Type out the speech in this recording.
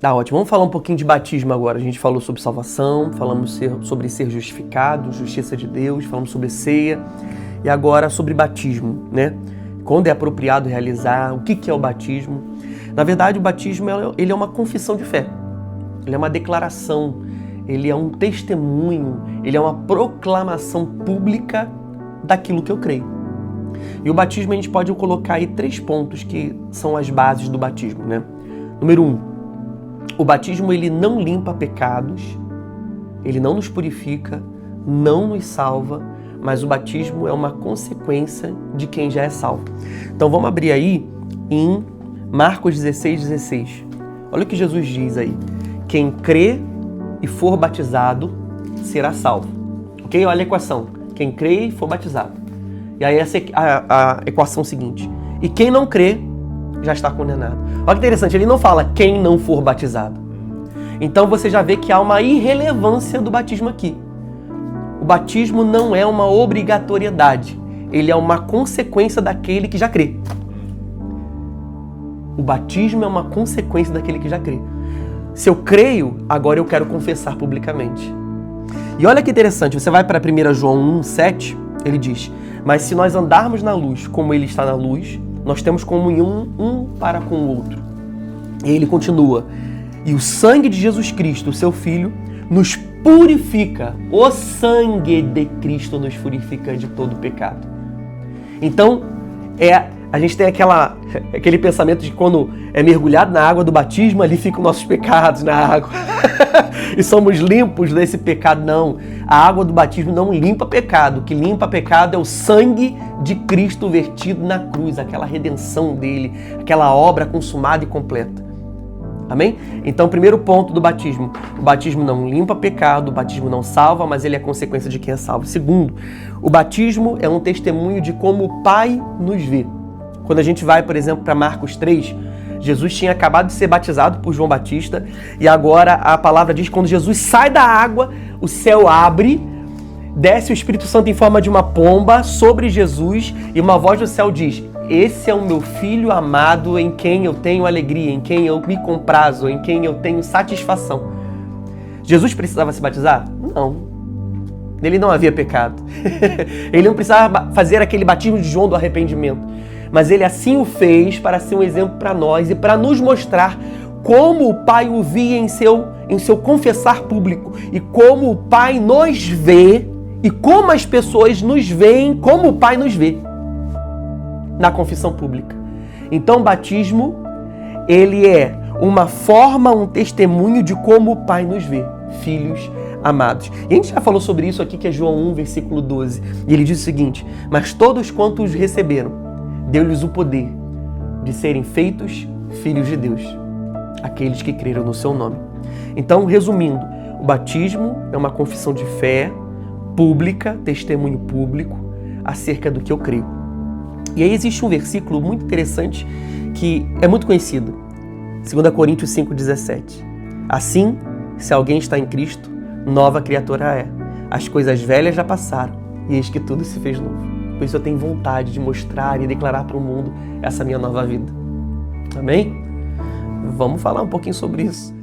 Tá ótimo. Vamos falar um pouquinho de batismo agora. A gente falou sobre salvação, falamos sobre ser justificado, justiça de Deus, falamos sobre ceia e agora sobre batismo, né? Quando é apropriado realizar, o que é o batismo? Na verdade, o batismo ele é uma confissão de fé, ele é uma declaração, ele é um testemunho, ele é uma proclamação pública daquilo que eu creio. E o batismo a gente pode colocar aí 3 pontos que são as bases do batismo, né? Número 1. O batismo, ele não limpa pecados, ele não nos purifica, não nos salva, mas o batismo é uma consequência de quem já é salvo. Então vamos abrir aí em Marcos 16:16. Olha o que Jesus diz aí. Quem crê e for batizado será salvo. Ok? Olha a equação. Quem crê e for batizado. E aí essa é a equação seguinte. E quem não crê já está condenado. Olha que interessante, ele não fala quem não for batizado. Então você já vê que há uma irrelevância do batismo aqui. O batismo não é uma obrigatoriedade, ele é uma consequência daquele que já crê. O batismo é uma consequência daquele que já crê. Se eu creio, agora eu quero confessar publicamente. E olha que interessante, você vai para 1 João 1:7, ele diz: mas se nós andarmos na luz como ele está na luz, nós temos comunhão um para com o outro. E ele continua: e o sangue de Jesus Cristo, seu Filho, nos purifica. O sangue de Cristo nos purifica de todo pecado. Então, a gente tem aquele pensamento de quando é mergulhado na água do batismo, ali ficam nossos pecados na água. E somos limpos desse pecado. Não, a água do batismo não limpa pecado. O que limpa pecado é o sangue de Cristo vertido na cruz, aquela redenção dele, aquela obra consumada e completa. Amém? Então, primeiro ponto do batismo. O batismo não limpa pecado, o batismo não salva, mas ele é consequência de quem é salvo. Segundo, o batismo é um testemunho de como o Pai nos vê. Quando a gente vai, por exemplo, para Marcos 3, Jesus tinha acabado de ser batizado por João Batista e agora a palavra diz que quando Jesus sai da água, o céu abre, desce o Espírito Santo em forma de uma pomba sobre Jesus e uma voz do céu diz: esse é o meu filho amado em quem eu tenho alegria, em quem eu me comprazo, em quem eu tenho satisfação. Jesus precisava se batizar? Não. Nele não havia pecado. Ele não precisava fazer aquele batismo de João do arrependimento. Mas ele assim o fez para ser um exemplo para nós e para nos mostrar como o Pai o via em seu confessar público e como o Pai nos vê e como as pessoas nos veem como o Pai nos vê na confissão pública. Então o batismo, ele é uma forma, um testemunho de como o Pai nos vê, filhos amados. E a gente já falou sobre isso aqui, que é João 1, versículo 12. E ele diz o seguinte: mas todos quantos receberam, deu-lhes o poder de serem feitos filhos de Deus, aqueles que creram no seu nome. Então, resumindo, o batismo é uma confissão de fé pública, testemunho público, acerca do que eu creio. E aí existe um versículo muito interessante que é muito conhecido, 2 Coríntios 5,17. Assim, se alguém está em Cristo, nova criatura é. As coisas velhas já passaram e eis que tudo se fez novo. Por isso eu tenho vontade de mostrar e declarar para o mundo essa minha nova vida. Amém? Vamos falar um pouquinho sobre isso.